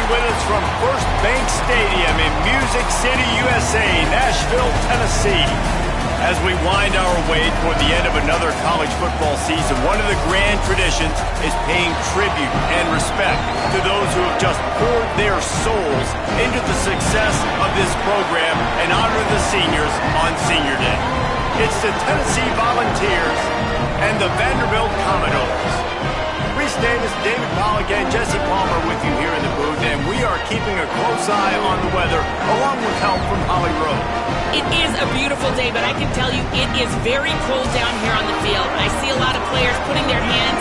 with us from First Bank Stadium in Music City, USA, Nashville, Tennessee. As we wind our way toward the end of another college football season, one of the grand traditions is paying tribute and respect to those who have just poured their souls into the success of this program and honor the seniors on Senior Day. It's the Tennessee Volunteers and the Vanderbilt Commodores. Reese Davis, David Pollock, and Jesse Palmer with you here in the booth, and we are keeping a close eye on the weather, along with help from Holly Rowe. It is a beautiful day, but I can tell you it is very cold down here on the field. I see a lot of players putting their hands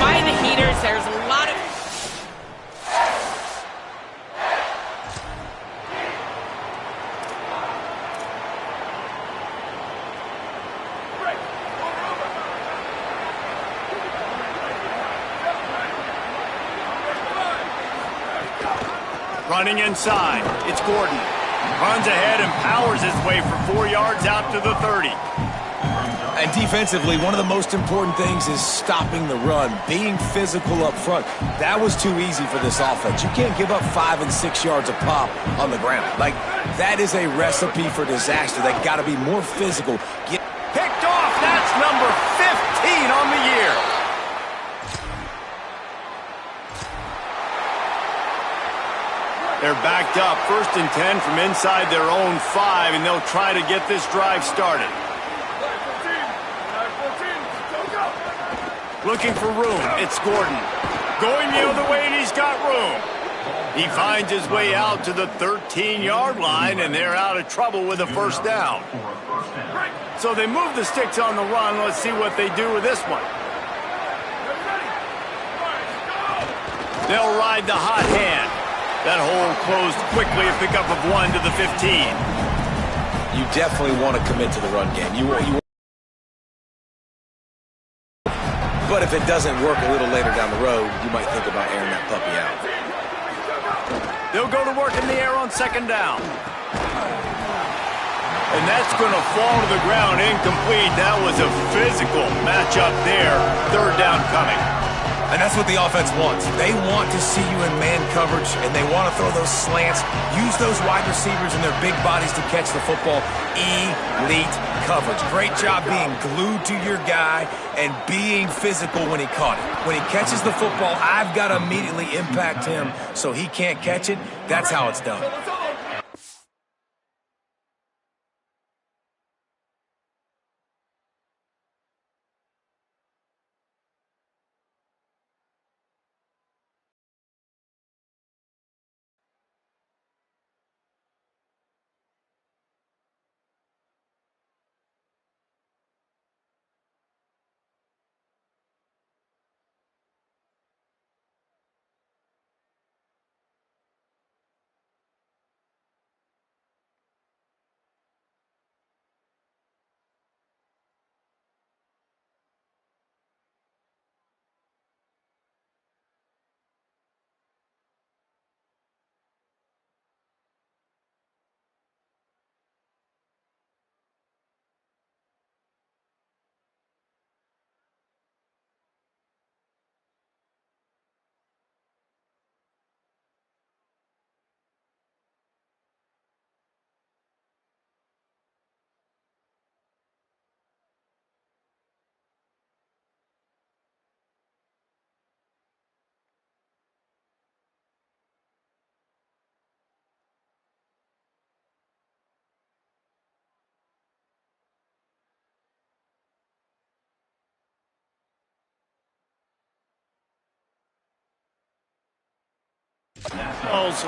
by the heaters. There's a lot of... Running inside, it's Gordon. Runs ahead and powers his way for 4 yards out to the 30. And defensively, one of the most important things is stopping the run, being physical up front. That was too easy for this offense. You can't give up 5 and 6 yards a pop on the ground. Like, that is a recipe for disaster. They got to be more physical. Picked off, that's number 15 on the year. They're backed up, 1st and 10 from inside their own 5, and they'll try to get this drive started. Looking for room, it's Gordon. Going the other way, and he's got room. He finds his way out to the 13-yard line, and they're out of trouble with a 1st down. So they move the sticks on the run. Let's see what they do with this one. They'll ride the hot hand. That hole closed quickly, a pickup of 1 to the 15. You definitely want to commit to the run game. But if it doesn't work a little later down the road, you might think about airing that puppy out. They'll go to work in the air on 2nd down. And that's going to fall to the ground incomplete. That was a physical matchup there. 3rd down coming. And that's what the offense wants. They want to see you in man coverage, and they want to throw those slants, use those wide receivers and their big bodies to catch the football. Elite coverage. Great job being glued to your guy and being physical when he caught it. When he catches the football, I've got to immediately impact him so he can't catch it. That's how it's done.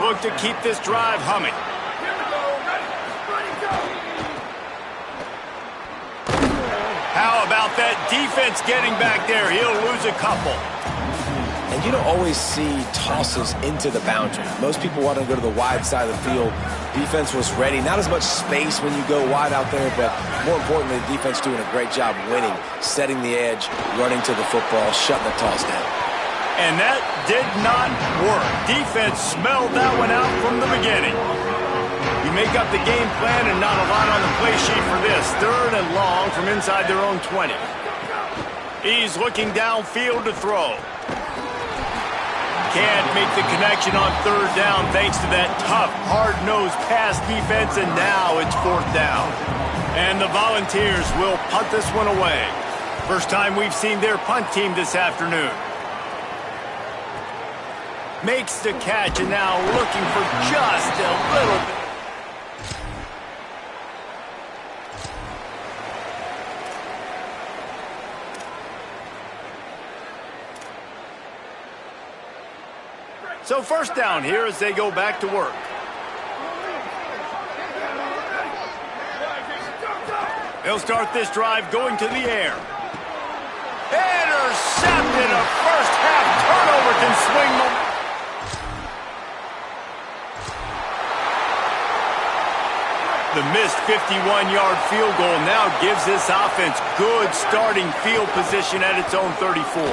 Look to keep this drive humming. How about that defense getting back there? He'll lose a couple. And you don't always see tosses into the boundary. Most people want to go to the wide side of the field. Defense was ready. Not as much space when you go wide out there, but more importantly, the defense doing a great job winning, setting the edge, running to the football, shutting the toss down. And that did not work. Defense smelled that one out from the beginning. You make up the game plan and not a lot on the play sheet for this. 3rd and long from inside their own 20. He's looking downfield to throw. can't make the connection on third down thanks to that tough, hard-nosed pass defense, and now it's fourth down. And the Volunteers will punt this one away. First time we've seen their punt team this afternoon. Makes the catch, and now looking for just a little bit. So first down here as they go back to work. They'll start this drive going to the air. Intercepted. A first half turnover can swing them. The missed 51-yard field goal now gives this offense good starting field position at its own 34.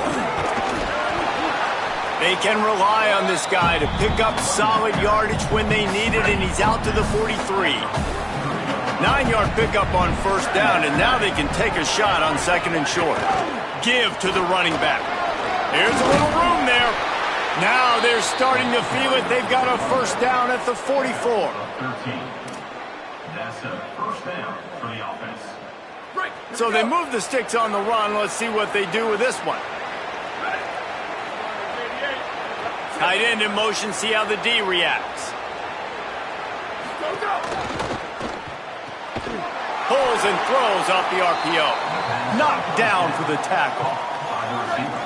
They can rely on this guy to pick up solid yardage when they need it, and he's out to the 43. 9-yard pickup on first down, and now they can take a shot on second and short. Give to the running back. There's a little room there. Now they're starting to feel it. They've got a first down at the 44. 13. That's a first down for the offense. So they move the sticks on the run. Let's see what they do with this one. Tight end in motion, see how the D reacts. Pulls and throws off the RPO. Knocked down for the tackle.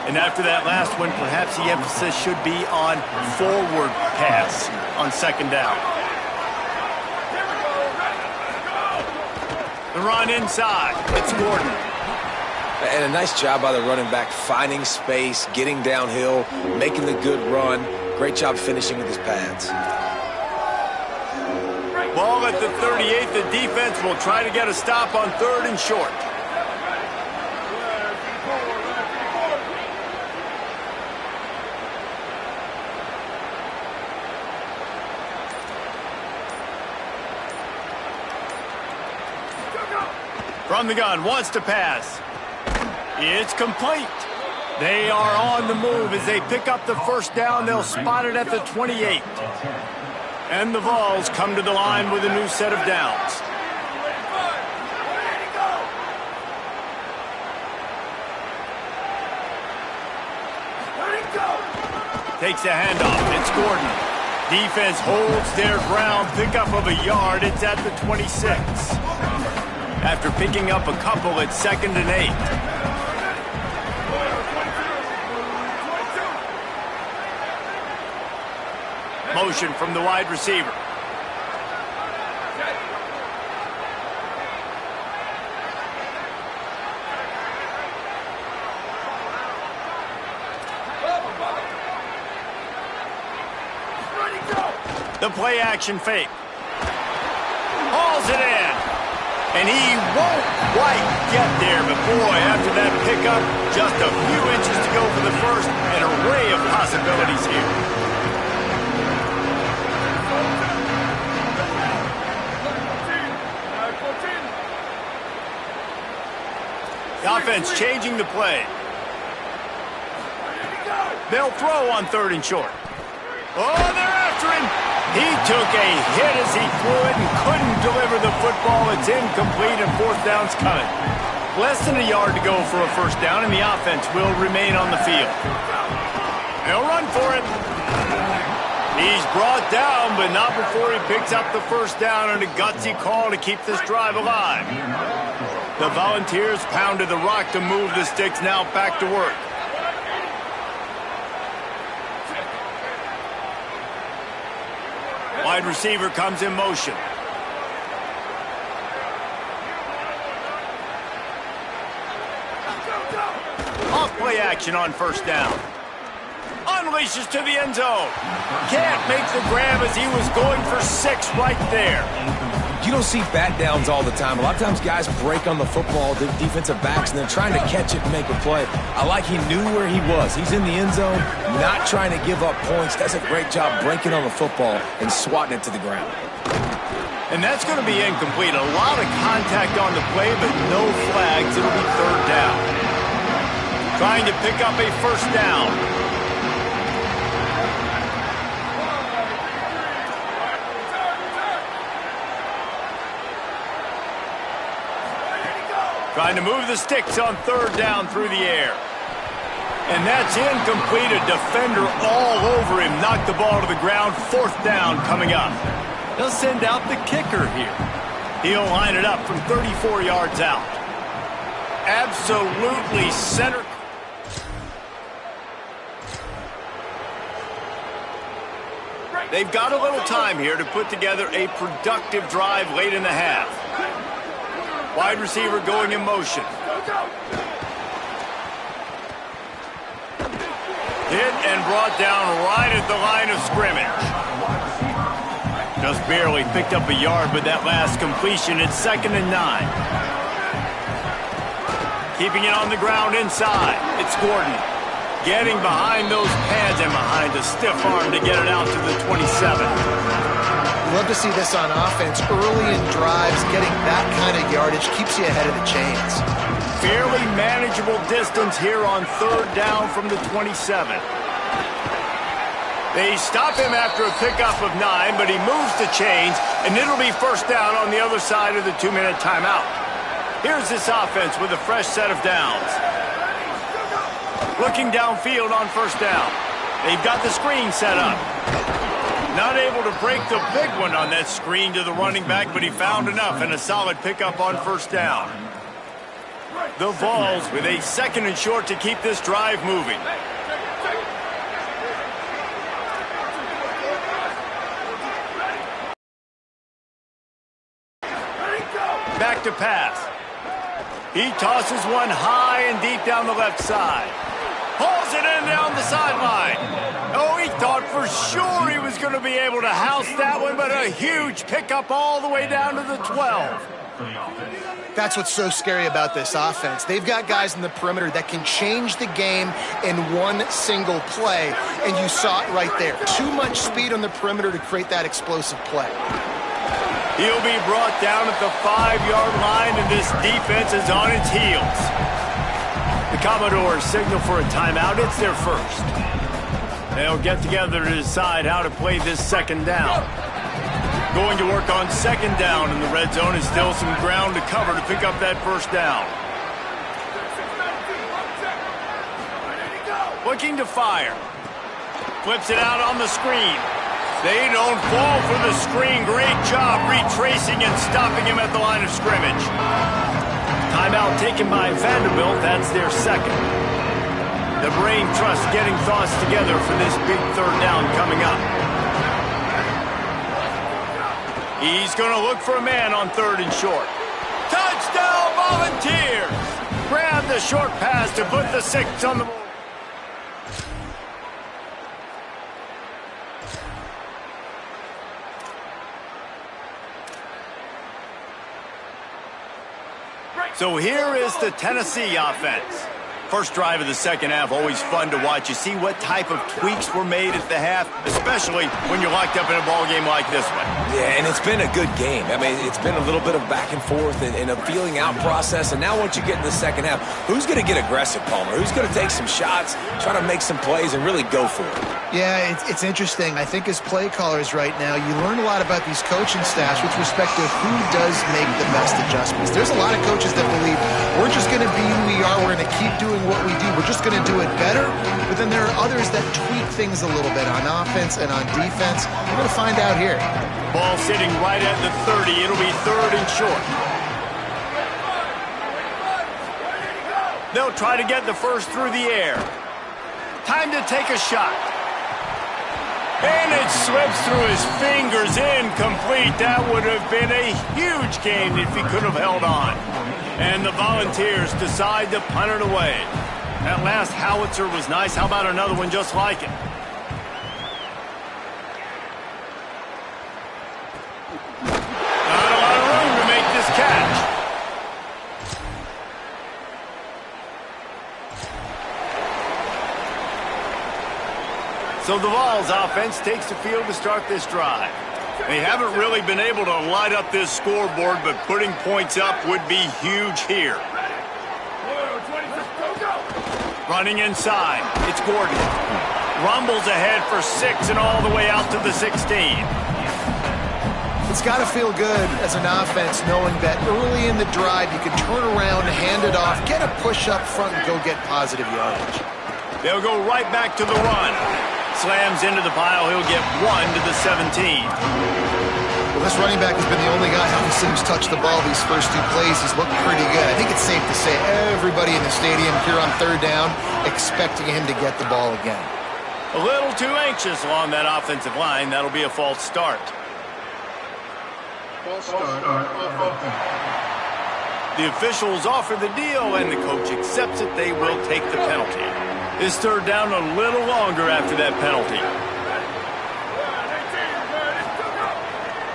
And after that last one, perhaps the emphasis should be on forward pass on second down. The run inside. It's Gordon. And a nice job by the running back, finding space, getting downhill, making the good run. Great job finishing with his pads. Ball at the 38. The defense will try to get a stop on third and short. From the gun, wants to pass. It's complete. They are on the move as they pick up the first down. They'll spot it at the 28. And the Vols come to the line with a new set of downs. Takes a handoff. It's Gordon. Defense holds their ground. Pickup of a yard. It's at the 26. After picking up a couple, it's second and 8. Motion from the wide receiver. The play action fake. Hauls it in. And he won't quite get there, but boy, after that pickup, just a few inches to go for the first. An array of possibilities here. The offense changing the play. They'll throw on third and short. Oh, they're after him. He took a hit as he threw it and couldn't deliver the football. It's incomplete and fourth down's coming. Less than a yard to go for a first down, and the offense will remain on the field. They'll run for it. He's brought down, but not before he picks up the first down, and a gutsy call to keep this drive alive. The Volunteers pounded the rock to move the sticks, now back to work. Wide receiver comes in motion. Off play action on first down. Unleashes to the end zone. Can't make the grab as he was going for 6 right there. You don't see bat downs all the time. A lot of times guys break on the football, the defensive backs, and they're trying to catch it and make a play. I like he knew where he was. He's in the end zone, not trying to give up points. Does a great job breaking on the football and swatting it to the ground. And that's going to be incomplete. A lot of contact on the play, but no flags. It'll be third down. Trying to pick up a first down. Trying to move the sticks on third down through the air. And that's incomplete. A defender all over him. Knocked the ball to the ground. Fourth down coming up. They'll send out the kicker here. He'll line it up from 34 yards out. Absolutely center. They've got a little time here to put together a productive drive late in the half. Wide receiver going in motion. Hit and brought down right at the line of scrimmage. Just barely picked up a yard with that last completion. It's 2nd and 9. Keeping it on the ground inside. It's Gordon. Getting behind those pads and behind a stiff arm to get it out to the 27. Love to see this on offense. Early in drives, getting that kind of yardage keeps you ahead of the chains. Fairly manageable distance here on third down from the 27. They stop him after a pickup of 9, but he moves the chains, and it'll be first down on the other side of the 2-minute timeout. Here's this offense with a fresh set of downs. Looking downfield on first down. They've got the screen set up. Not able to break the big one on that screen to the running back, but he found enough and a solid pickup on first down. The Vols with a 2nd and short to keep this drive moving. Back to pass. He tosses one high and deep down the left side. Pulls it in down the sideline. Oh, he thought for sure he was going to be able to house that one, but a huge pickup all the way down to the 12. That's what's so scary about this offense. They've got guys in the perimeter that can change the game in one single play, and you saw it right there. Too much speed on the perimeter to create that explosive play. He'll be brought down at the 5-yard line, and this defense is on its heels. The Commodores signal for a timeout. It's their first. They'll get together to decide how to play this second down. Going to work on second down in the red zone is still some ground to cover to pick up that first down. Looking to fire. Flips it out on the screen. They don't fall for the screen. Great job retracing and stopping him at the line of scrimmage. Timeout taken by Vanderbilt. That's their second. The brain trust getting thoughts together for this big third down coming up. He's going to look for a man on 3rd and short. Touchdown, Volunteers! Grab the short pass to put the 6 on the board. So here is the Tennessee offense. First drive of the second half, always fun to watch. You see what type of tweaks were made at the half, especially when you're locked up in a ball game like this one. Yeah, and it's been a good game. I mean, it's been a little bit of back and forth and a feeling out process. And now once you get in the second half, who's going to get aggressive, Palmer? Who's going to take some shots, try to make some plays, and really go for it? Yeah, it's interesting. I think as play callers right now, you learn a lot about these coaching staffs with respect to who does make the best adjustments. There's a lot of coaches that believe we're just going to be who we are. We're going to keep doing what we do. We're just going to do it better. But then there are others that tweak things a little bit on offense and on defense. We're going to find out here. Ball sitting right at the 30. It'll be 3rd and short. They'll try to get the first through the air. Time to take a shot. And it slips through his fingers, incomplete. That would have been a huge gain if he could have held on. And the Volunteers decide to punt it away. That last howitzer was nice. How about another one just like it? Not a lot of room to make this catch. So the Vols offense takes the field to start this drive. They haven't really been able to light up this scoreboard, but putting points up would be huge here. Running inside, it's Gordon. Rumbles ahead for 6 and all the way out to the 16. It's got to feel good as an offense knowing that early in the drive you can turn around, hand it off, get a push up front, and go get positive yardage. They'll go right back to the run. Slams into the pile. He'll get 1 to the 17. Well, this running back has been the only guy who's touched the ball these first 2 plays. He's looked pretty good. I think it's safe to say everybody in the stadium here on 3rd down expecting him to get the ball again. A little too anxious along that offensive line. That'll be a false start. The officials offer the deal, and the coach accepts it. They will take the penalty. This 3rd down a little longer after that penalty.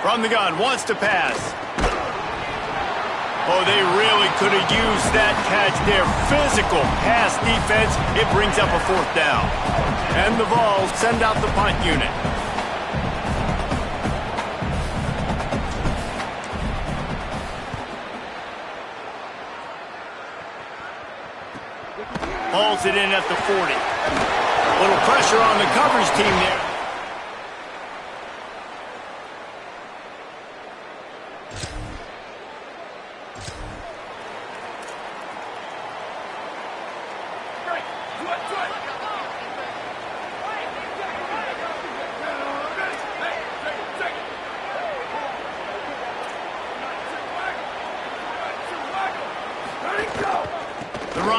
From the gun, wants to pass. Oh, they really could have used that catch there. Physical pass defense. It brings up a 4th down. And the Vols send out the punt unit. Hauls it in at the 40. A little pressure on the coverage team there.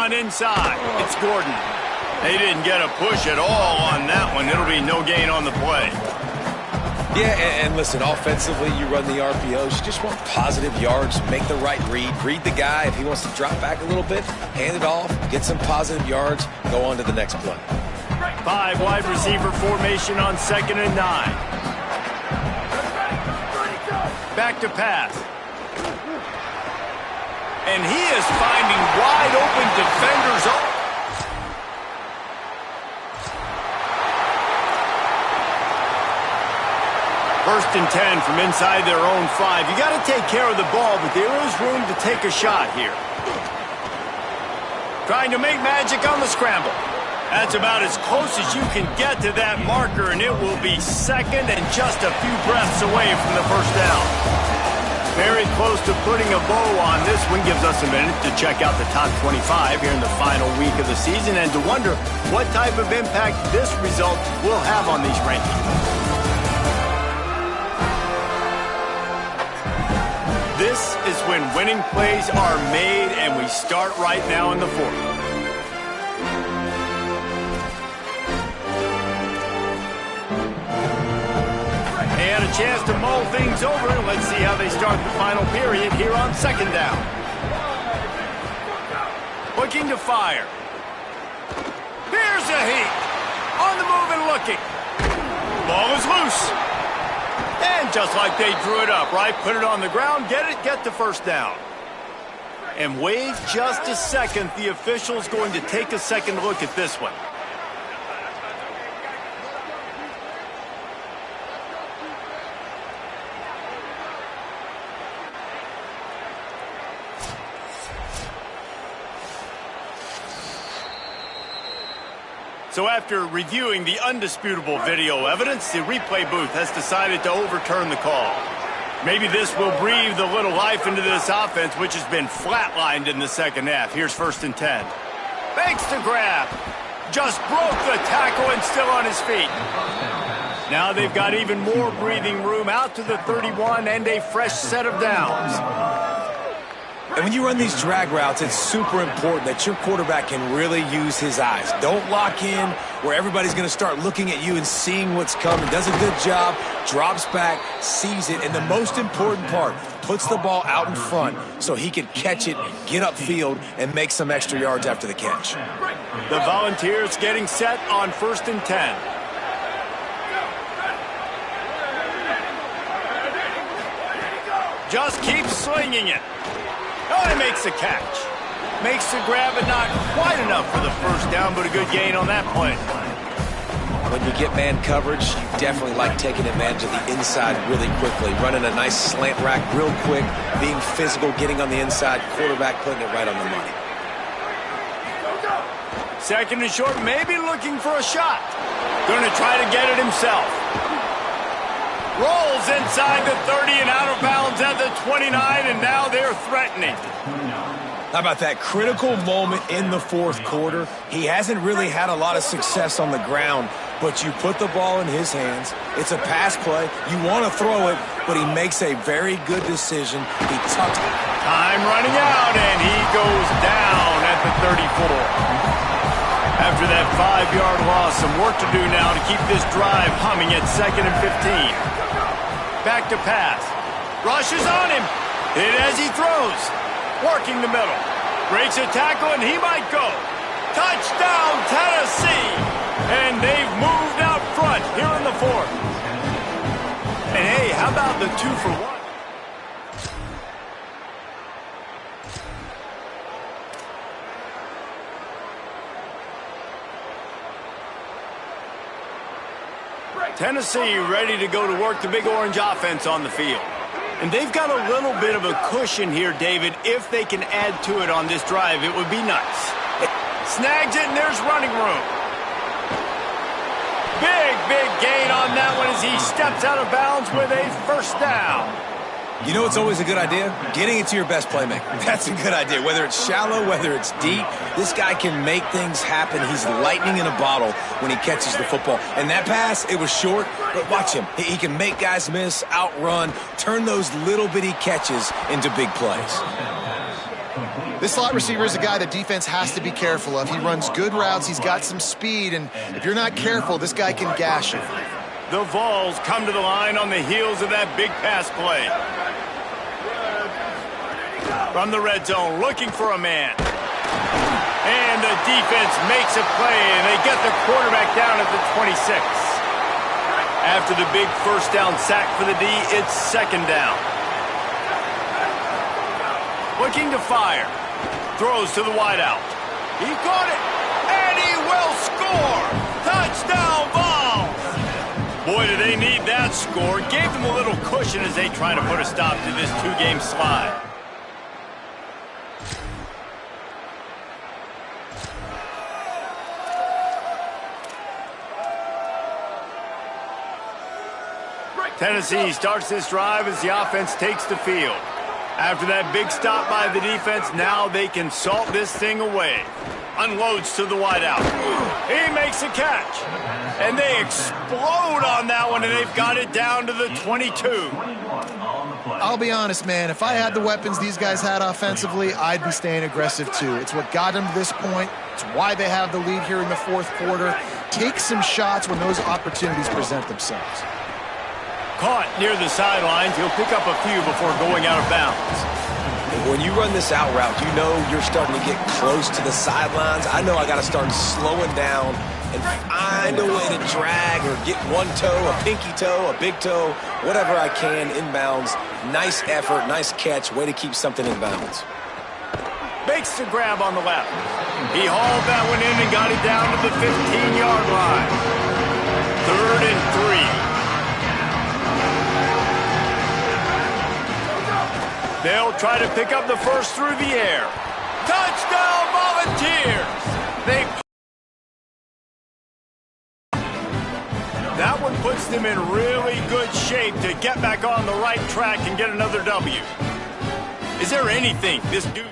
Inside, it's Gordon. They didn't get a push at all on that one. It'll be no gain on the play. Yeah, and listen, offensively, you run the RPOs. You just want positive yards, make the right read the guy. If he wants to drop back a little bit, hand it off, get some positive yards, go on to the next play. 5 wide receiver formation on 2nd and 9. Back to pass. And he is finding wide open defenders. First and 10 from inside their own 5. You got to take care of the ball, but there is room to take a shot here. Trying to make magic on the scramble. That's about as close as you can get to that marker, and it will be 2nd and just a few breaths away from the 1st down. Very close to putting a bow on this one. Gives us a minute to check out the top 25 here in the final week of the season and to wonder what type of impact this result will have on these rankings. This is when winning plays are made, and we start right now in the 4th. They had a chance to mull things over. Let's see how they start the final period here on 2nd down. Looking to fire. Here's a heat. On the move and looking. Ball is loose. And just like they drew it up, right? Put it on the ground, get the 1st down. And wait just a second. The official's going to take a second look at this one. So after reviewing the undisputable video evidence, the replay booth has decided to overturn the call. Maybe this will breathe a little life into this offense, which has been flatlined in the 2nd half. Here's 1st and 10. Fakes the grab. Just broke the tackle and still on his feet. Now they've got even more breathing room out to the 31 and a fresh set of downs. And when you run these drag routes, it's super important that your quarterback can really use his eyes. Don't lock in where everybody's going to start looking at you and seeing what's coming. Does a good job, drops back, sees it, and the most important part, puts the ball out in front so he can catch it, get upfield, and make some extra yards after the catch. The Volunteers getting set on 1st and 10. Just keep slinging it. Oh, he makes the catch. Makes the grab, but not quite enough for the 1st down, but a good gain on that play. When you get man coverage, you definitely like taking advantage of the inside really quickly. Running a nice slant rack real quick, being physical, getting on the inside, quarterback putting it right on the money. 2nd and short, maybe looking for a shot. Going to try to get it himself. Rolls inside the 30 and out of bounds at the 29, and now they're threatening. How about that critical moment in the fourth quarter? He hasn't really had a lot of success on the ground, but you put the ball in his hands. It's a pass play. You want to throw it, but he makes a very good decision. He tucks it. Time running out, and he goes down at the 34. After that 5-yard loss, some work to do now to keep this drive humming at 2nd and 15. Back to pass. Rushes on him. Hit as he throws. Working the middle. Breaks a tackle, and he might go. Touchdown, Tennessee! And they've moved out front here in the fourth. And hey, how about the 2-for-1? Tennessee ready to go to work the Big Orange offense on the field. And they've got a little bit of a cushion here, David. If they can add to it on this drive, it would be nice. Snags it, and there's running room. Big gain on that one as he steps out of bounds with a first down. You know it's always a good idea? Getting it to your best playmaker. That's a good idea. Whether it's shallow, whether it's deep, this guy can make things happen. He's lightning in a bottle when he catches the football. And that pass, it was short, but watch him. He can make guys miss, outrun, turn those little bitty catches into big plays. This slot receiver is a guy the defense has to be careful of. He runs good routes. He's got some speed, and if you're not careful, this guy can gash you. The Vols come to the line on the heels of that big pass play. From the red zone, looking for a man. And the defense makes a play, and they get the quarterback down at the 26. After the big first down sack for the D, it's 2nd down. Looking to fire. Throws to the wideout. He caught it, and he will score! Touchdown, Vols! Boy, do they need that score. Gave them a little cushion as they try to put a stop to this 2-game slide. Tennessee starts this drive as the offense takes the field. After that big stop by the defense, now they can salt this thing away. Unloads to the wideout. He makes a catch. And they explode on that one, and they've got it down to the 22. I'll be honest, man. If I had the weapons these guys had offensively, I'd be staying aggressive too. It's what got them to this point. It's why they have the lead here in the fourth quarter. Take some shots when those opportunities present themselves. Caught near the sidelines. He'll pick up a few before going out of bounds. When you run this out route, you know you're starting to get close to the sidelines. I know I got to start slowing down and find a way to drag or get one toe, a pinky toe, a big toe, whatever I can inbounds. Nice effort, nice catch, way to keep something in bounds. Makes the grab on the left. He hauled that one in and got it down to the 15-yard line. 3rd and 3. They'll try to pick up the first through the air. Touchdown, Volunteers! That one puts them in really good shape to get back on the right track and get another W. Is there anything this dude...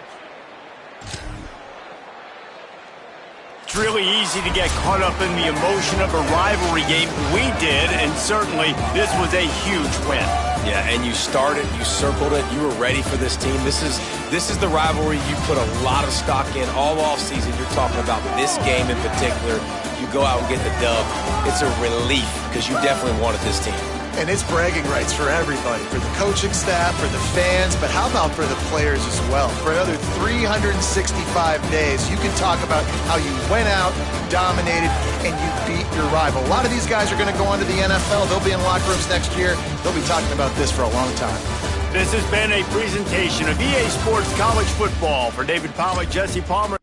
It's really easy to get caught up in the emotion of a rivalry game. We did, and certainly this was a huge win. Yeah, and you started, you circled it, you were ready for this team. This is the rivalry you put a lot of stock in all offseason. You're talking about this game in particular. You go out and get the dub. It's a relief because you definitely wanted this team. And it's bragging rights for everybody, for the coaching staff, for the fans, but how about for the players as well? For another 365 days, you can talk about how you went out, you dominated, and you beat your rival. A lot of these guys are going to go on to the NFL. They'll be in locker rooms next year. They'll be talking about this for a long time. This has been a presentation of EA Sports College Football. For David Pollack, Jesse Palmer.